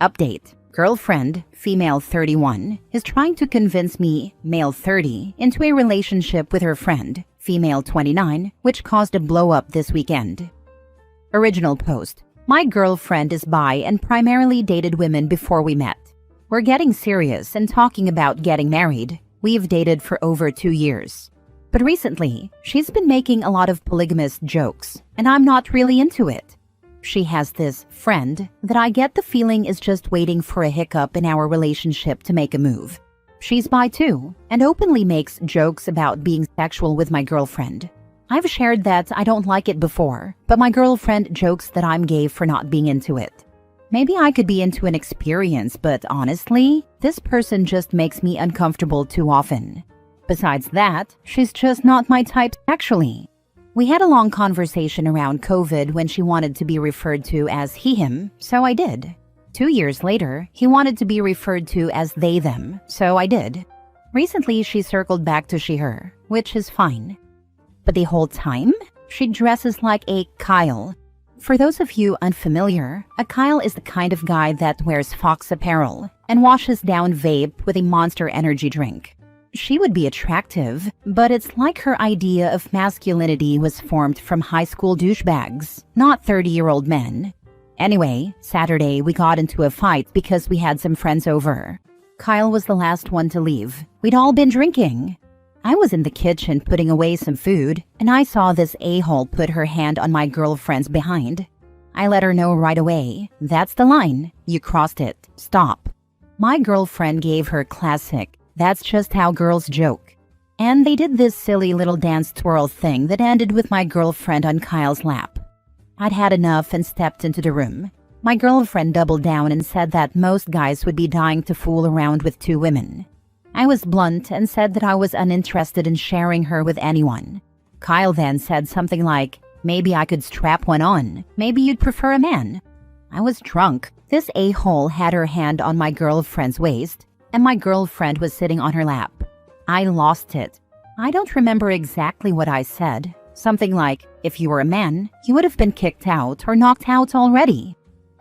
Update. Girlfriend, female 31, is trying to convince me, male 30, into a relationship with her friend, female 29, which caused a blow-up this weekend. Original post. My girlfriend is bi and primarily dated women before we met. We're getting serious and talking about getting married. We've dated for over 2 years. But recently, she's been making a lot of polygamous jokes, and I'm not really into it. She has this friend that I get the feeling is just waiting for a hiccup in our relationship to make a move. She's bi too, and openly makes jokes about being sexual with my girlfriend. I've shared that I don't like it before, but my girlfriend jokes that I'm gay for not being into it. Maybe I could be into an experience, but honestly, this person just makes me uncomfortable too often. Besides that, she's just not my type sexually. We had a long conversation around COVID when she wanted to be referred to as he, him, so I did. 2 years later, he wanted to be referred to as they, them, so I did. Recently, she circled back to she, her, which is fine. But the whole time, she dresses like a Kyle. For those of you unfamiliar, a Kyle is the kind of guy that wears Fox apparel and washes down vape with a Monster energy drink. She would be attractive, but it's like her idea of masculinity was formed from high school douchebags, not 30-year-old men. Anyway, Saturday we got into a fight because we had some friends over. Kyle was the last one to leave. We'd all been drinking. I was in the kitchen putting away some food, and I saw this a-hole put her hand on my girlfriend's behind. I let her know right away. That's the line. You crossed it. Stop. My girlfriend gave her classic, "That's just how girls joke." And they did this silly little dance twirl thing that ended with my girlfriend on Kyle's lap. I'd had enough and stepped into the room. My girlfriend doubled down and said that most guys would be dying to fool around with 2 women. I was blunt and said that I was uninterested in sharing her with anyone. Kyle then said something like, "Maybe I could strap one on. Maybe you'd prefer a man." I was drunk. This a-hole had her hand on my girlfriend's waist, and my girlfriend was sitting on her lap. I lost it. I don't remember exactly what I said. Something like, if you were a man, you would have been kicked out or knocked out already.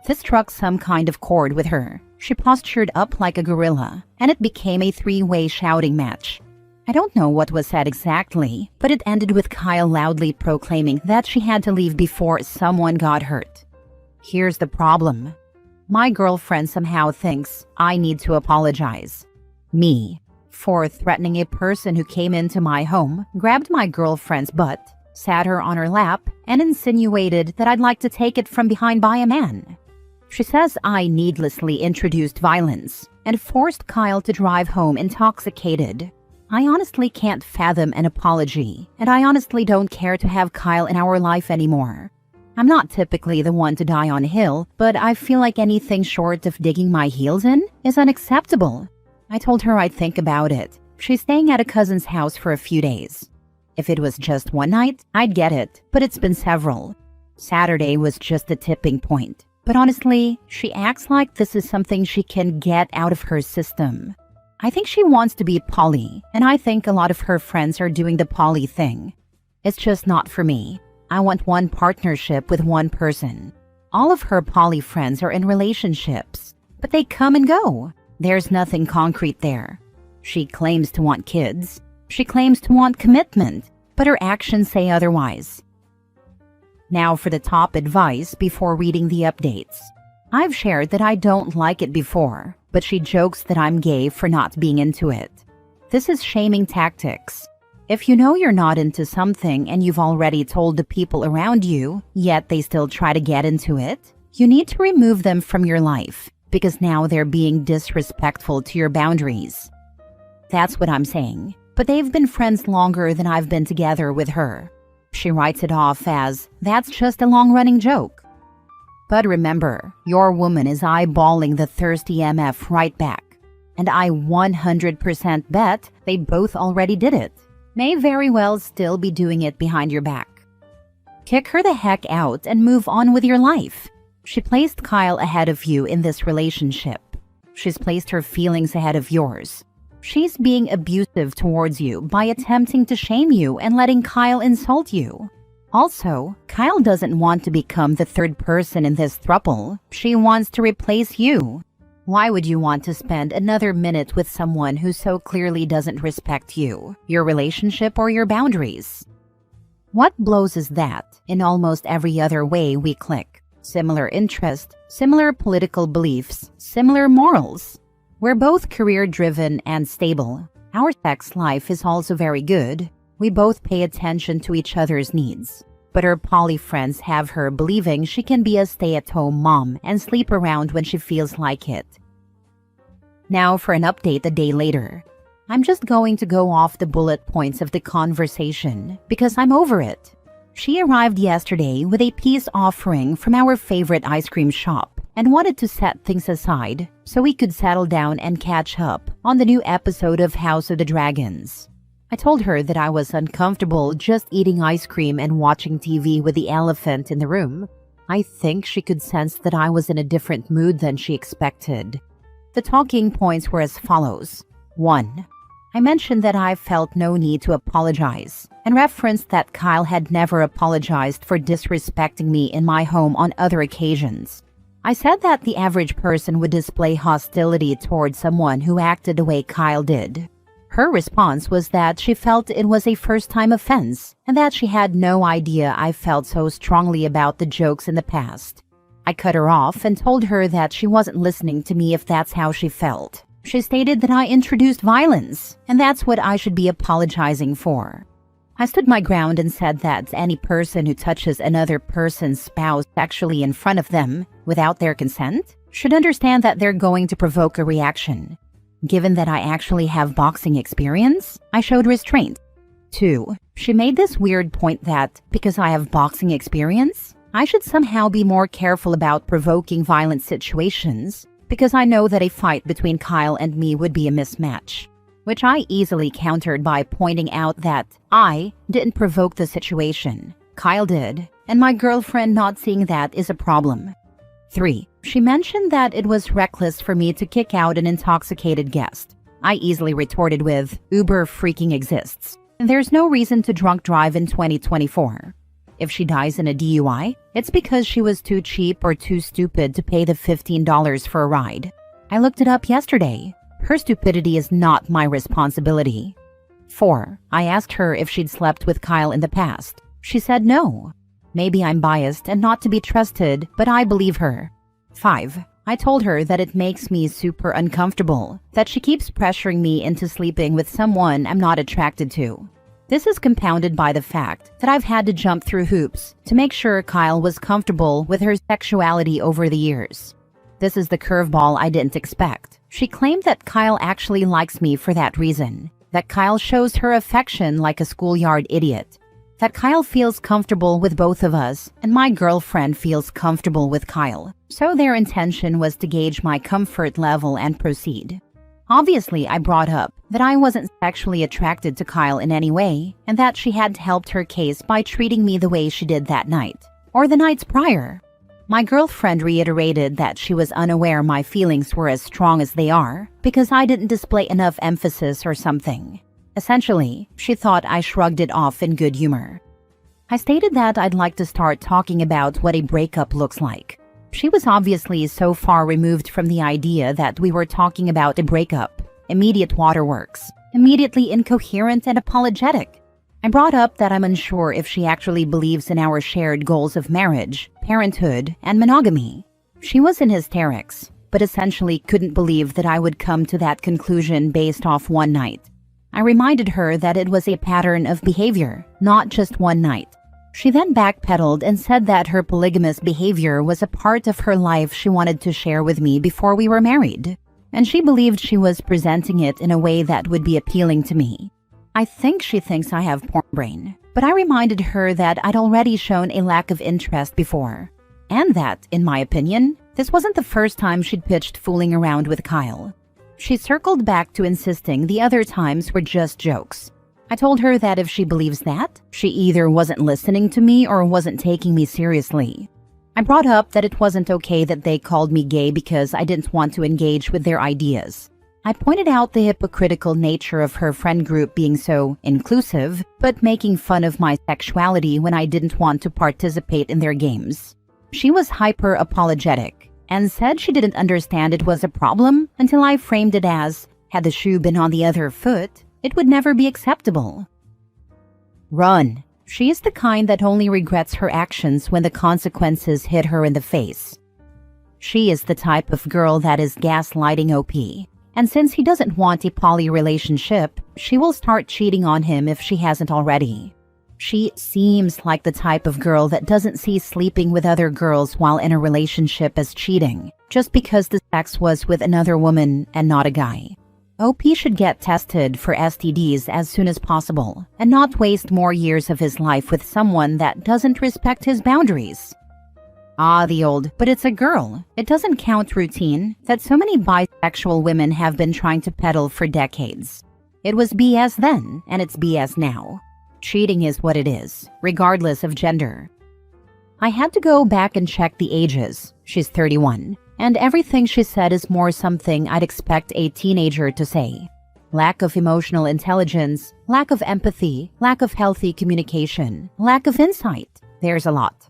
This struck some kind of chord with her. She postured up like a gorilla, and it became a 3-way shouting match. I don't know what was said exactly, but it ended with Kyle loudly proclaiming that she had to leave before someone got hurt. Here's the problem. My girlfriend somehow thinks I need to apologize. Me. For threatening a person who came into my home, grabbed my girlfriend's butt, sat her on her lap, and insinuated that I'd like to take it from behind by a man. She says I needlessly introduced violence and forced Kyle to drive home intoxicated. I honestly can't fathom an apology, and I honestly don't care to have Kyle in our life anymore. I'm not typically the one to die on a hill, but I feel like anything short of digging my heels in is unacceptable. I told her I'd think about it. She's staying at a cousin's house for a few days. If it was just one night, I'd get it, but it's been several. Saturday was just a tipping point. But honestly, she acts like this is something she can get out of her system. I think she wants to be poly, and I think a lot of her friends are doing the poly thing. It's just not for me. I want one partnership with one person. All of her poly friends are in relationships, but they come and go. There's nothing concrete there. She claims to want kids. She claims to want commitment, but her actions say otherwise. Now for the top advice before reading the updates. I've shared that I don't like it before, but she jokes that I'm gay for not being into it. This is shaming tactics. If you know you're not into something and you've already told the people around you, yet they still try to get into it, you need to remove them from your life, because now they're being disrespectful to your boundaries. That's what I'm saying. But they've been friends longer than I've been together with her. She writes it off as, that's just a long-running joke. But remember, your woman is eyeballing the thirsty MF right back. And I 100% bet they both already did it. May very well still be doing it behind your back. Kick her the heck out and move on with your life. She placed Kyle ahead of you in this relationship. She's placed her feelings ahead of yours. She's being abusive towards you by attempting to shame you and letting Kyle insult you. Also, Kyle doesn't want to become the third person in this throuple. She wants to replace you. Why would you want to spend another minute with someone who so clearly doesn't respect you, your relationship, or your boundaries? What blows is that, in almost every other way we click. Similar interest, similar political beliefs, similar morals. We're both career-driven and stable. Our sex life is also very good. We both pay attention to each other's needs. But her poly friends have her believing she can be a stay-at-home mom and sleep around when she feels like it. Now for an update a day later. I'm just going to go off the bullet points of the conversation because I'm over it. She arrived yesterday with a peace offering from our favorite ice cream shop and wanted to set things aside so we could settle down and catch up on the new episode of House of the Dragons. I told her that I was uncomfortable just eating ice cream and watching TV with the elephant in the room. I think she could sense that I was in a different mood than she expected. The talking points were as follows. 1. I mentioned that I felt no need to apologize and referenced that Kyle had never apologized for disrespecting me in my home on other occasions. I said that the average person would display hostility towards someone who acted the way Kyle did. Her response was that she felt it was a first-time offense and that she had no idea I felt so strongly about the jokes in the past. I cut her off and told her that she wasn't listening to me if that's how she felt. She stated that I introduced violence, and that's what I should be apologizing for. I stood my ground and said that any person who touches another person's spouse sexually in front of them, without their consent, should understand that they're going to provoke a reaction. Given that I actually have boxing experience, I showed restraint. 2. She made this weird point that, because I have boxing experience, I should somehow be more careful about provoking violent situations, because I know that a fight between Kyle and me would be a mismatch, which I easily countered by pointing out that I didn't provoke the situation. Kyle did, and my girlfriend not seeing that is a problem. 3. She mentioned that it was reckless for me to kick out an intoxicated guest. I easily retorted with, Uber freaking exists, and there's no reason to drunk drive in 2024. If she dies in a DUI, it's because she was too cheap or too stupid to pay the $15 for a ride. I looked it up yesterday. Her stupidity is not my responsibility. 4. I asked her if she'd slept with Kyle in the past. She said no. Maybe I'm biased and not to be trusted, but I believe her. 5. I told her that it makes me super uncomfortable, that she keeps pressuring me into sleeping with someone I'm not attracted to. This is compounded by the fact that I've had to jump through hoops to make sure Kyle was comfortable with her sexuality over the years. This is the curveball I didn't expect. She claimed that Kyle actually likes me for that reason, that Kyle shows her affection like a schoolyard idiot, that Kyle feels comfortable with both of us, and my girlfriend feels comfortable with Kyle. So their intention was to gauge my comfort level and proceed. Obviously, I brought up that I wasn't sexually attracted to Kyle in any way, and that she had helped her case by treating me the way she did that night, or the nights prior. My girlfriend reiterated that she was unaware my feelings were as strong as they are, because I didn't display enough emphasis or something. Essentially, she thought I shrugged it off in good humor. I stated that I'd like to start talking about what a breakup looks like. She was obviously so far removed from the idea that we were talking about a breakup. Immediate waterworks. Immediately incoherent and apologetic. I brought up that I'm unsure if she actually believes in our shared goals of marriage, parenthood, and monogamy. She was in hysterics, but essentially couldn't believe that I would come to that conclusion based off one night. I reminded her that it was a pattern of behavior, not just one night. She then backpedaled and said that her polygamous behavior was a part of her life she wanted to share with me before we were married, and she believed she was presenting it in a way that would be appealing to me. I think she thinks I have porn brain, but I reminded her that I'd already shown a lack of interest before, and that, in my opinion, this wasn't the first time she'd pitched fooling around with Kyle. She circled back to insisting the other times were just jokes. I told her that if she believes that, she either wasn't listening to me or wasn't taking me seriously. I brought up that it wasn't okay that they called me gay because I didn't want to engage with their ideas. I pointed out the hypocritical nature of her friend group being so inclusive, but making fun of my sexuality when I didn't want to participate in their games. She was hyper-apologetic, and said she didn't understand it was a problem until I framed it as, had the shoe been on the other foot, it would never be acceptable. Run. She is the kind that only regrets her actions when the consequences hit her in the face. She is the type of girl that is gaslighting OP, and since he doesn't want a poly relationship, she will start cheating on him if she hasn't already. She seems like the type of girl that doesn't see sleeping with other girls while in a relationship as cheating, just because the sex was with another woman and not a guy. OP should get tested for STDs as soon as possible and not waste more years of his life with someone that doesn't respect his boundaries. Ah, the old, but it's a girl. It doesn't count routine that so many bisexual women have been trying to peddle for decades. It was BS then, and it's BS now. Cheating is what it is, regardless of gender. I had to go back and check the ages. She's 31, and everything she said is more something I'd expect a teenager to say. Lack of emotional intelligence, lack of empathy, lack of healthy communication, lack of insight. There's a lot.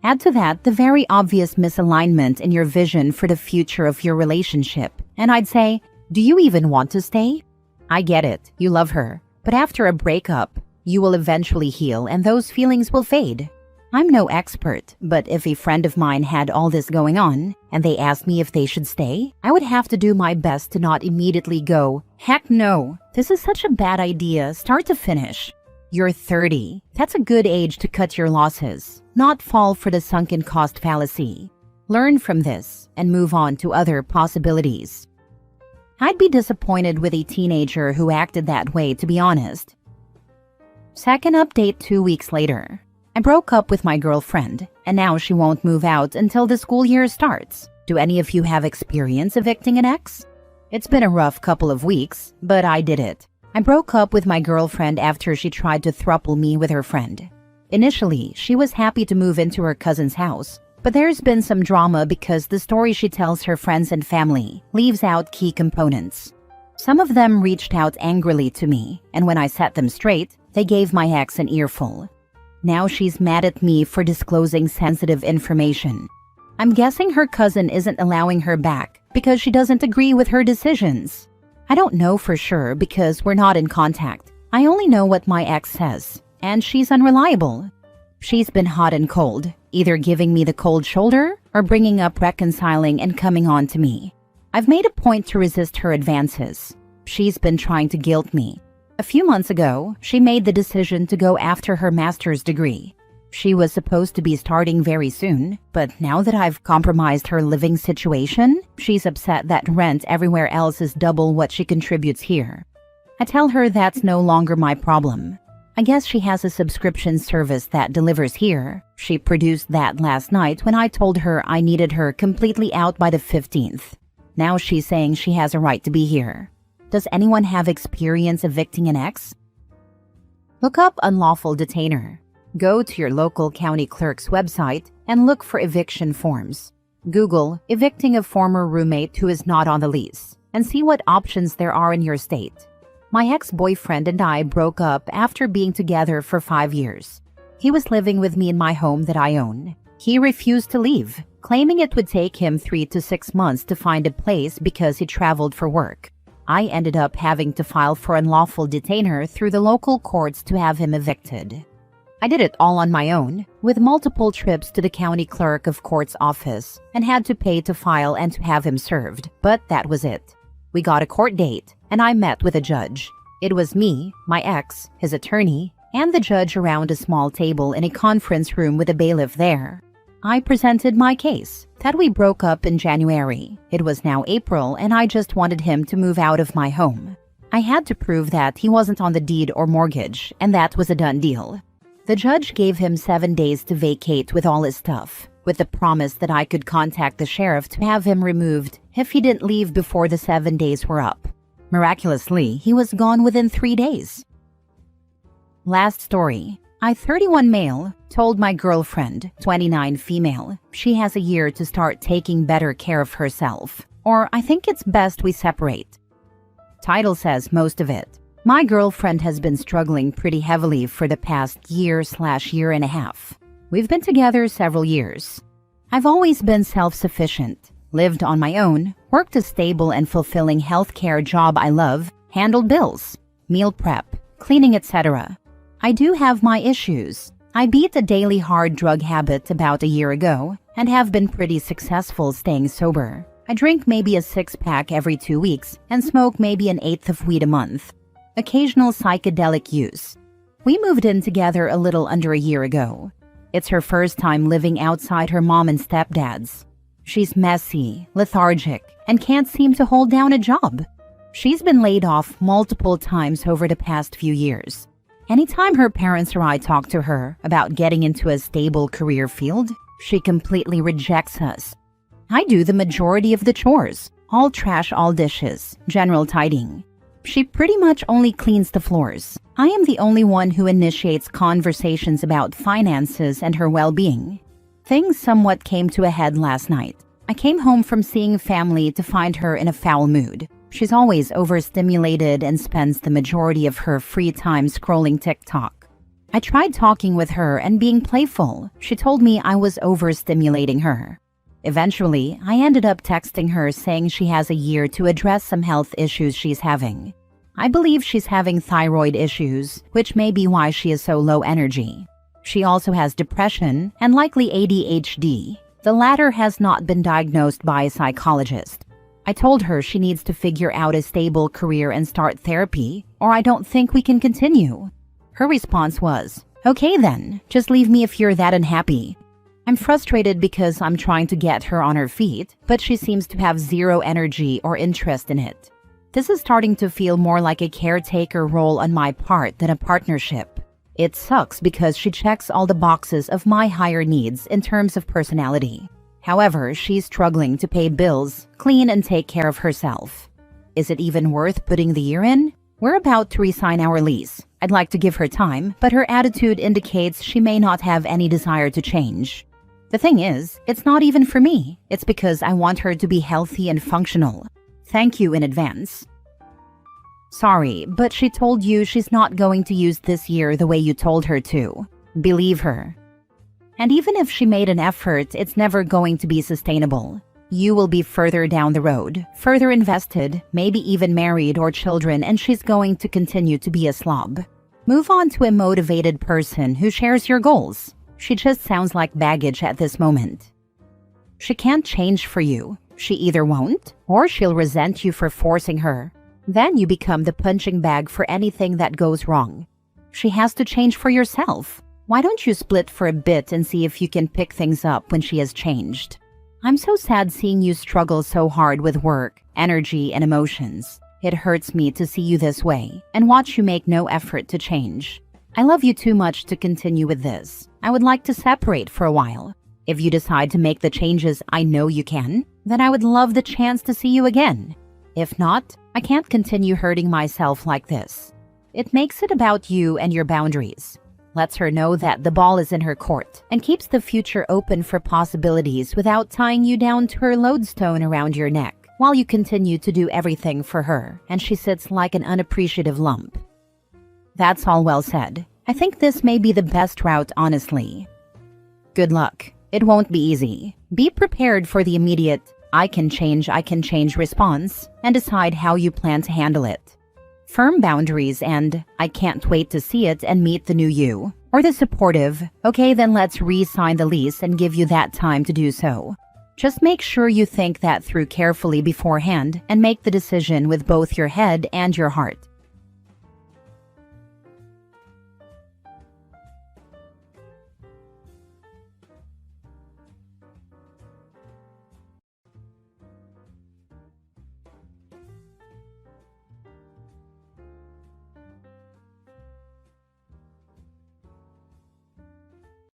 Add to that the very obvious misalignment in your vision for the future of your relationship, and I'd say, do you even want to stay? I get it, you love her, but after a breakup, you will eventually heal and those feelings will fade. I'm no expert, but if a friend of mine had all this going on and they asked me if they should stay, I would have to do my best to not immediately go, heck no, this is such a bad idea, start to finish. You're 30. That's a good age to cut your losses, not fall for the sunken cost fallacy. Learn from this and move on to other possibilities. I'd be disappointed with a teenager who acted that way, to be honest. Second update 2 weeks later. I broke up with my girlfriend, and now she won't move out until the school year starts. Do any of you have experience evicting an ex? It's been a rough couple of weeks, but I did it. I broke up with my girlfriend after she tried to throuple me with her friend. Initially, she was happy to move into her cousin's house, but there's been some drama because the story she tells her friends and family leaves out key components. Some of them reached out angrily to me, and when I set them straight, they gave my ex an earful. Now she's mad at me for disclosing sensitive information. I'm guessing her cousin isn't allowing her back because she doesn't agree with her decisions. I don't know for sure because we're not in contact. I only know what my ex says, and she's unreliable. She's been hot and cold, either giving me the cold shoulder or bringing up reconciling and coming on to me. I've made a point to resist her advances. She's been trying to guilt me. A few months ago, she made the decision to go after her master's degree. She was supposed to be starting very soon, but now that I've compromised her living situation, she's upset that rent everywhere else is double what she contributes here. I tell her that's no longer my problem. I guess she has a subscription service that delivers here. She produced that last night when I told her I needed her completely out by the 15th. Now she's saying she has a right to be here. Does anyone have experience evicting an ex? Look up unlawful detainer. Go to your local county clerk's website and look for eviction forms. Google evicting a former roommate who is not on the lease and see what options there are in your state. My ex-boyfriend and I broke up after being together for 5 years. He was living with me in my home that I own. He refused to leave, claiming it would take him 3 to 6 months to find a place because he traveled for work. I ended up having to file for unlawful detainer through the local courts to have him evicted. I did it all on my own, with multiple trips to the county clerk of court's office, and had to pay to file and to have him served, but that was it. We got a court date, and I met with a judge. It was me, my ex, his attorney, and the judge around a small table in a conference room with a bailiff there. I presented my case, that we broke up in January. It was now April, and I just wanted him to move out of my home. I had to prove that he wasn't on the deed or mortgage, and that was a done deal. The judge gave him 7 days to vacate with all his stuff, with the promise that I could contact the sheriff to have him removed if he didn't leave before the 7 days were up. Miraculously, he was gone within 3 days. Last story. I, 31 male, told my girlfriend, 29 female, she has a year to start taking better care of herself, or I think it's best we separate. Title says most of it. My girlfriend has been struggling pretty heavily for the past year/year and a half. We've been together several years. I've always been self-sufficient. lived on my own, worked a stable and fulfilling healthcare job I love, handled bills, meal prep, cleaning, etc. I do have my issues. I beat a daily hard drug habit about a year ago and have been pretty successful staying sober. I drink maybe a 6-pack every 2 weeks and smoke maybe an eighth of weed a month. Occasional psychedelic use. We moved in together a little under a year ago. It's her first time living outside her mom and stepdad's. She's messy, lethargic, and can't seem to hold down a job. She's been laid off multiple times over the past few years. Anytime her parents or I talk to her about getting into a stable career field, she completely rejects us. I do the majority of the chores, all trash, all dishes, general tidying. She pretty much only cleans the floors. I am the only one who initiates conversations about finances and her well-being. Things somewhat came to a head last night. I came home from seeing family to find her in a foul mood. She's always overstimulated and spends the majority of her free time scrolling TikTok. I tried talking with her and being playful. She told me I was overstimulating her. Eventually, I ended up texting her saying she has a year to address some health issues she's having. I believe she's having thyroid issues, which may be why she is so low energy. She also has depression and likely ADHD. The latter has not been diagnosed by a psychologist. I told her she needs to figure out a stable career and start therapy, or I don't think we can continue. Her response was, "Okay then, just leave me if you're that unhappy." I'm frustrated because I'm trying to get her on her feet, but she seems to have zero energy or interest in it. This is starting to feel more like a caretaker role on my part than a partnership. It sucks because she checks all the boxes of my higher needs in terms of personality. However, she's struggling to pay bills, clean, and take care of herself. Is it even worth putting the year in? We're about to re-sign our lease. I'd like to give her time, but her attitude indicates she may not have any desire to change. The thing is, it's not even for me. It's because I want her to be healthy and functional. Thank you in advance. Sorry, but she told you she's not going to use this year the way you told her to. Believe her. And even if she made an effort, it's never going to be sustainable. You will be further down the road, further invested, maybe even married or children, and she's going to continue to be a slob. Move on to a motivated person who shares your goals. She just sounds like baggage at this moment. She can't change for you. She either won't, or she'll resent you for forcing her. Then you become the punching bag for anything that goes wrong. She has to change for yourself. Why don't you split for a bit and see if you can pick things up when she has changed? I'm so sad seeing you struggle so hard with work, energy, and emotions. It hurts me to see you this way and watch you make no effort to change. I love you too much to continue with this. I would like to separate for a while. If you decide to make the changes I know you can, then I would love the chance to see you again. If not, I can't continue hurting myself like this. It makes it about you and your boundaries. Lets her know that the ball is in her court and keeps the future open for possibilities without tying you down to her lodestone around your neck while you continue to do everything for her and she sits like an unappreciative lump. That's all well said. I think this may be the best route, honestly. Good luck. It won't be easy. Be prepared for the immediate I can change response and decide how you plan to handle it. Firm boundaries and I can't wait to see it and meet the new you. Or the supportive, okay then let's re-sign the lease and give you that time to do so. Just make sure you think that through carefully beforehand and make the decision with both your head and your heart.